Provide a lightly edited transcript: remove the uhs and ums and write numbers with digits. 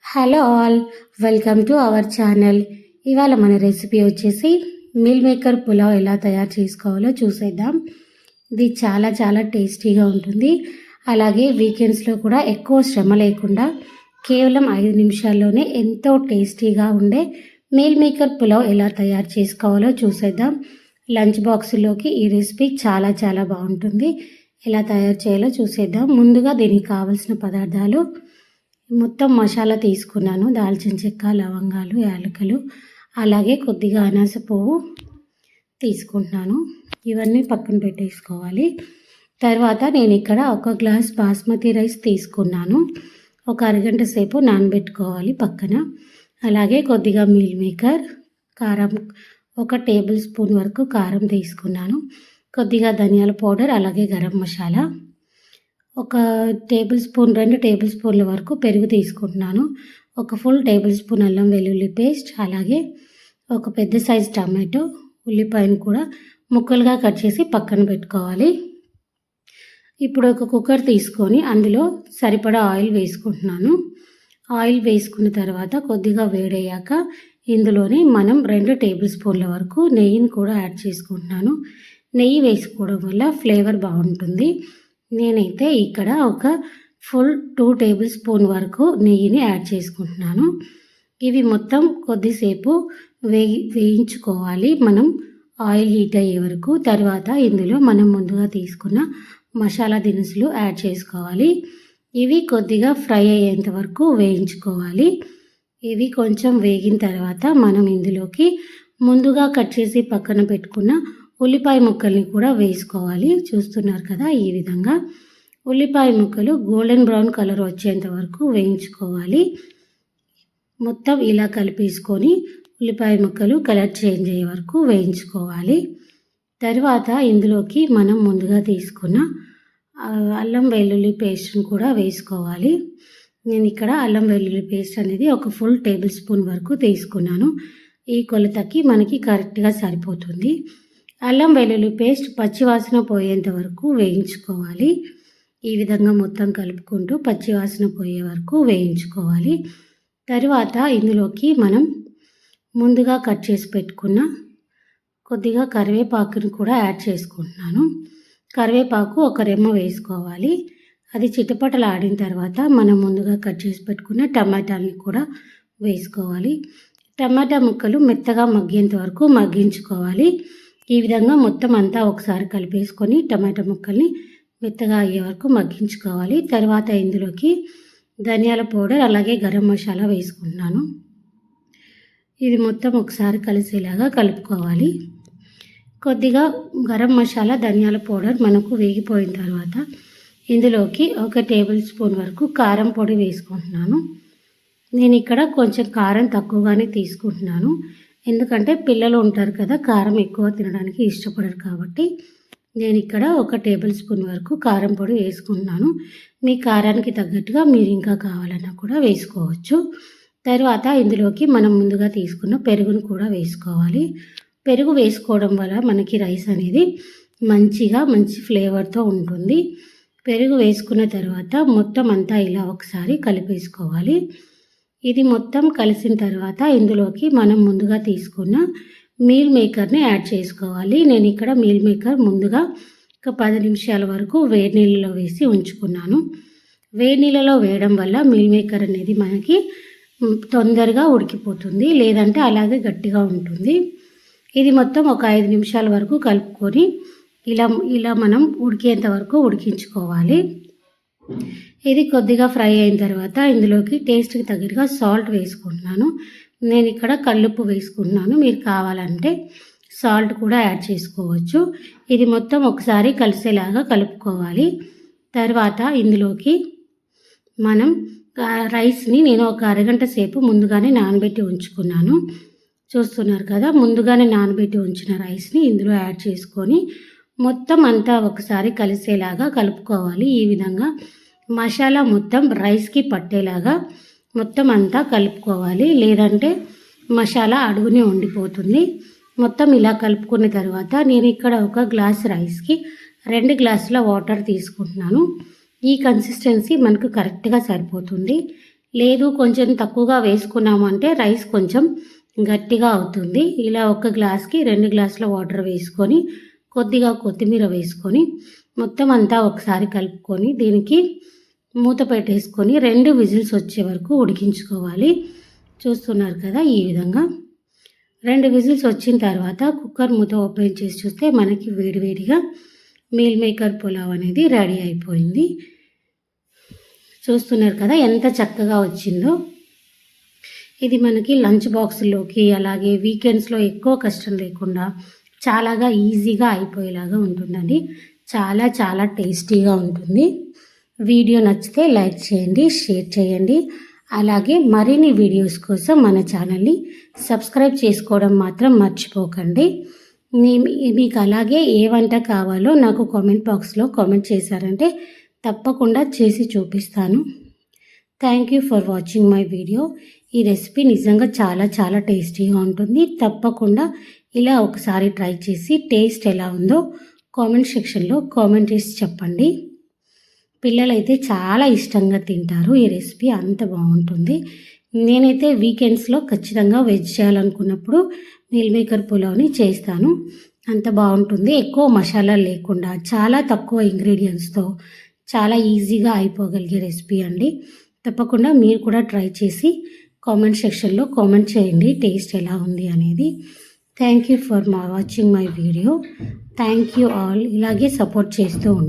Hello all, welcome to our channel. ఇవాళ మన recipe వచ్చేసి మీల్ మేకర్ పులావ్ ఎలా తయారు చేసుకోవాలో చూసేద్దాం. ఇది చాలా చాలా టేస్టీగా ఉంటుంది. అలాగే వీకెండ్స్లో కూడా ఎక్కువ శ్రమ లేకుండా కేవలం 5 నిమిషాల్లోనే ఎంతో టేస్టీగా ఉండే మీల్ మేకర్ పులావ్ ఎలా తయారు చేసుకోవాలో చూసేద్దాం. లంచ్ బాక్స్లోకి ఈ రెసిపీ చాలా చాలా బాగుంటుంది. ఎలా తయారు చేయాలో చూసేద్దాం. ముందుగా దీనికి కావాల్సిన పదార్థాలు మొత్తం మసాలా తీసుకున్నాను. దాల్చిన చెక్క, లవంగాలు, యాలకులు, అలాగే కొద్దిగా అనాస పువ్వు తీసుకుంటున్నాను. ఇవన్నీ పక్కన పెట్టేసుకోవాలి. తర్వాత నేను ఇక్కడ 1 గ్లాస్ బాస్మతి రైస్ తీసుకున్నాను. ఒక అరగంట సేపు నానబెట్టుకోవాలి పక్కన. అలాగే కొద్దిగా మీల్ మేకర్, కారం 1 టేబుల్ స్పూన్ వరకు కారం తీసుకున్నాను. కొద్దిగా ధనియాల పౌడర్, అలాగే గరం మసాలా, 2 టేబుల్ స్పూన్ల వరకు పెరుగు తీసుకుంటున్నాను. 1 ఫుల్ టేబుల్ స్పూన్ అల్లం వెల్లుల్లి పేస్ట్, అలాగే ఒక పెద్ద సైజ్ టమాటో, ఉల్లిపాయను కూడా ముక్కలుగా కట్ చేసి పక్కన పెట్టుకోవాలి. ఇప్పుడు ఒక కుక్కర్ తీసుకొని అందులో సరిపడా ఆయిల్ వేసుకుంటున్నాను. ఆయిల్ వేసుకున్న తర్వాత కొద్దిగా వేడయ్యాక ఇందులోనే మనం 2 టేబుల్ స్పూన్ల వరకు నెయ్యిని కూడా యాడ్ చేసుకుంటున్నాను. నెయ్యి వేసుకోవడం వల్ల ఫ్లేవర్ బాగుంటుంది. నేనైతే ఇక్కడ ఒక ఫుల్ 2 టేబుల్ స్పూన్ వరకు నెయ్యిని యాడ్ చేసుకుంటున్నాను. ఇవి మొత్తం కొద్దిసేపు వేయించుకోవాలి మనం ఆయిల్ హీట్ అయ్యే వరకు. తర్వాత ఇందులో మనం ముందుగా తీసుకున్న మసాలా దినుసులు యాడ్ చేసుకోవాలి. ఇవి కొద్దిగా ఫ్రై అయ్యేంత వరకు వేయించుకోవాలి. ఇవి కొంచెం వేగిన తర్వాత మనం ఇందులోకి ముందుగా కట్ చేసి పక్కన పెట్టుకున్న ఉల్లిపాయ ముక్కల్ని కూడా వేసుకోవాలి. చూస్తున్నారు కదా, ఈ విధంగా ఉల్లిపాయ ముక్కలు గోల్డెన్ బ్రౌన్ కలర్ వచ్చేంత వరకు వేయించుకోవాలి. మొత్తం ఇలా కలిపేసుకొని ఉల్లిపాయ ముక్కలు కలర్ చేంజ్ అయ్యే వరకు వేయించుకోవాలి. తర్వాత ఇందులోకి మనం ముందుగా తీసుకున్న అల్లం వెల్లుల్లి పేస్ట్ని కూడా వేసుకోవాలి. నేను ఇక్కడ అల్లం వెల్లుల్లి పేస్ట్ అనేది 1 ఫుల్ టేబుల్ స్పూన్ వరకు తీసుకున్నాను. ఈ కొలతకి మనకి కరెక్ట్గా సరిపోతుంది. అల్లం వెల్లుల్లి పేస్ట్ పచ్చివాసన పోయేంత వరకు వేయించుకోవాలి. ఈ విధంగా మొత్తం కలుపుకుంటూ పచ్చివాసన పోయే వరకు వేయించుకోవాలి. తర్వాత ఇందులోకి మనం ముందుగా కట్ చేసి పెట్టుకున్న కొద్దిగా కరివేపాకుని కూడా యాడ్ చేసుకుంటున్నాను. కరివేపాకు 1 రెమ్మ వేసుకోవాలి. అది చిటపటలాడిన తర్వాత మనం ముందుగా కట్ చేసి పెట్టుకున్న టమాటాలని కూడా వేసుకోవాలి. టమాటా ముక్కలు మెత్తగా మగ్గేంత వరకు మగ్గించుకోవాలి. ఈ విధంగా మొత్తం అంతా ఒకసారి కలిపేసుకొని టమాటా ముక్కల్ని మెత్తగా అయ్యే వరకు మగ్గించుకోవాలి. తర్వాత ఇందులోకి ధనియాల పౌడర్, అలాగే గరం మసాలా వేసుకుంటున్నాను. ఇది మొత్తం ఒకసారి కలిసేలాగా కలుపుకోవాలి. కొద్దిగా గరం మసాలా, ధనియాల పౌడర్ మనకు వేగిపోయిన తర్వాత ఇందులోకి 1 టేబుల్ స్పూన్ వరకు కారం పొడి వేసుకుంటున్నాను. నేను ఇక్కడ కొంచెం కారం తక్కువగానే తీసుకుంటున్నాను. ఎందుకంటే పిల్లలు ఉంటారు కదా, కారం ఎక్కువ తినడానికి ఇష్టపడరు కాబట్టి నేను ఇక్కడ 1 టేబుల్ స్పూన్ వరకు కారం పొడి వేసుకుంటున్నాను. మీ కారానికి తగ్గట్టుగా మీరు ఇంకా కావాలన్నా కూడా వేసుకోవచ్చు. తర్వాత ఇందులోకి మనం ముందుగా తీసుకున్న పెరుగును కూడా వేసుకోవాలి. పెరుగు వేసుకోవడం వల్ల మనకి రైస్ అనేది మంచి ఫ్లేవర్తో ఉంటుంది. పెరుగు వేసుకున్న తర్వాత మొత్తం అంతా ఇలా ఒకసారి కలిపేసుకోవాలి. ఇది మొత్తం కలిసిన తర్వాత ఇందులోకి మనం ముందుగా తీసుకున్న మీల్ మేకర్ని యాడ్ చేసుకోవాలి. నేను ఇక్కడ మీల్ మేకర్ ముందుగా ఒక 10 నిమిషాల వరకు వేడి నీళ్ళలో వేసి ఉంచుకున్నాను. వేడి నీళ్ళలో వేయడం వల్ల మీల్ మేకర్ అనేది మనకి తొందరగా ఉడికిపోతుంది, లేదంటే అలాగే గట్టిగా ఉంటుంది. ఇది మొత్తం ఒక 5 నిమిషాల వరకు కలుపుకొని ఇలా మనం ఉడికేంత వరకు ఉడికించుకోవాలి. ఇది కొద్దిగా ఫ్రై అయిన తర్వాత ఇందులోకి టేస్ట్కి తగ్గట్టుగా సాల్ట్ వేసుకుంటున్నాను. నేను ఇక్కడ కల్లుప్పు వేసుకుంటున్నాను. మీరు కావాలంటే సాల్ట్ కూడా యాడ్ చేసుకోవచ్చు. ఇది మొత్తం ఒకసారి కలిసేలాగా కలుపుకోవాలి. తర్వాత ఇందులోకి మనం రైస్ని నేను ఒక అరగంట సేపు ముందుగానే నానబెట్టి ఉంచుకున్నాను. చూస్తున్నారు కదా, ముందుగానే నానబెట్టి ఉంచిన రైస్ని ఇందులో యాడ్ చేసుకొని మొత్తం అంతా ఒకసారి కలిసేలాగా కలుపుకోవాలి. ఈ విధంగా మసాలా మొత్తం రైస్కి పట్టేలాగా మొత్తం అంతా కలుపుకోవాలి, లేదంటే మసాలా అడుగునే ఉండిపోతుంది. మొత్తం ఇలా కలుపుకున్న తర్వాత నేను ఇక్కడ 1 గ్లాస్ రైస్కి 2 గ్లాసుల వాటర్ తీసుకుంటున్నాను. ఈ కన్సిస్టెన్సీ మనకు కరెక్ట్గా సరిపోతుంది. లేదు కొంచెం తక్కువగా వేసుకున్నాము అంటే రైస్ కొంచెం గట్టిగా అవుతుంది. ఇలా ఒక గ్లాస్కి 2 గ్లాసుల వాటర్ వేసుకొని కొద్దిగా కొత్తిమీర వేసుకొని మొత్తం అంతా ఒకసారి కలుపుకొని దీనికి మూత పెట్టేసుకొని 2 విజిల్స్ వచ్చే వరకు ఉడికించుకోవాలి. చూస్తున్నారు కదా, ఈ విధంగా 2 విజిల్స్ వచ్చిన తర్వాత కుక్కర్ మూత ఓపెన్ చేసి చూస్తే మనకి వేడివేడిగా మీల్ మేకర్ పులావ్ అనేది రెడీ అయిపోయింది. చూస్తున్నారు కదా ఎంత చక్కగా వచ్చిందో. ఇది మనకి లంచ్ బాక్స్లోకి అలాగే వీకెండ్స్లో ఎక్కువ కష్టం లేకుండా చాలాగా ఈజీగా అయిపోయేలాగా ఉంటుందండి. చాలా చాలా టేస్టీగా ఉంటుంది. వీడియో నచ్చితే లైక్ చేయండి, షేర్ చేయండి. అలాగే మరిన్ని వీడియోస్ కోసం మన ఛానల్ని సబ్స్క్రైబ్ చేసుకోవడం మాత్రం మర్చిపోకండి. మీకు అలాగే ఏ వంట కావాలో నాకు కామెంట్ బాక్స్లో కామెంట్ చేశారంటే తప్పకుండా చేసి చూపిస్తాను. Thank you for watching my video. ఈ రెసిపీ నిజంగా చాలా చాలా టేస్టీగా ఉంటుంది. తప్పకుండా ఇలా ఒకసారి ట్రై చేసి టేస్ట్ ఎలా ఉందో కామెంట్ సెక్షన్లో కామెంట్ చేసి చెప్పండి. పిల్లలైతే చాలా ఇష్టంగా తింటారు. ఈ రెసిపీ అంత బాగుంటుంది. నేనైతే వీకెండ్స్లో ఖచ్చితంగా వెజ్ చేయాలనుకున్నప్పుడు మీల్ మేకర్ పులావ్ని చేస్తాను. అంత బాగుంటుంది. ఎక్కువ మసాలా లేకుండా చాలా తక్కువ ఇంగ్రీడియంట్స్తో చాలా ఈజీగా అయిపోగలిగే రెసిపీ అండి. తప్పకుండా మీరు కూడా ట్రై చేసి కామెంట్ సెక్షన్లో కామెంట్ చేయండి టేస్ట్ ఎలా ఉంది అనేది. Thank you for watching my video. Thank you all. ఇలాగే సపోర్ట్ చేస్తూ ఉండండి.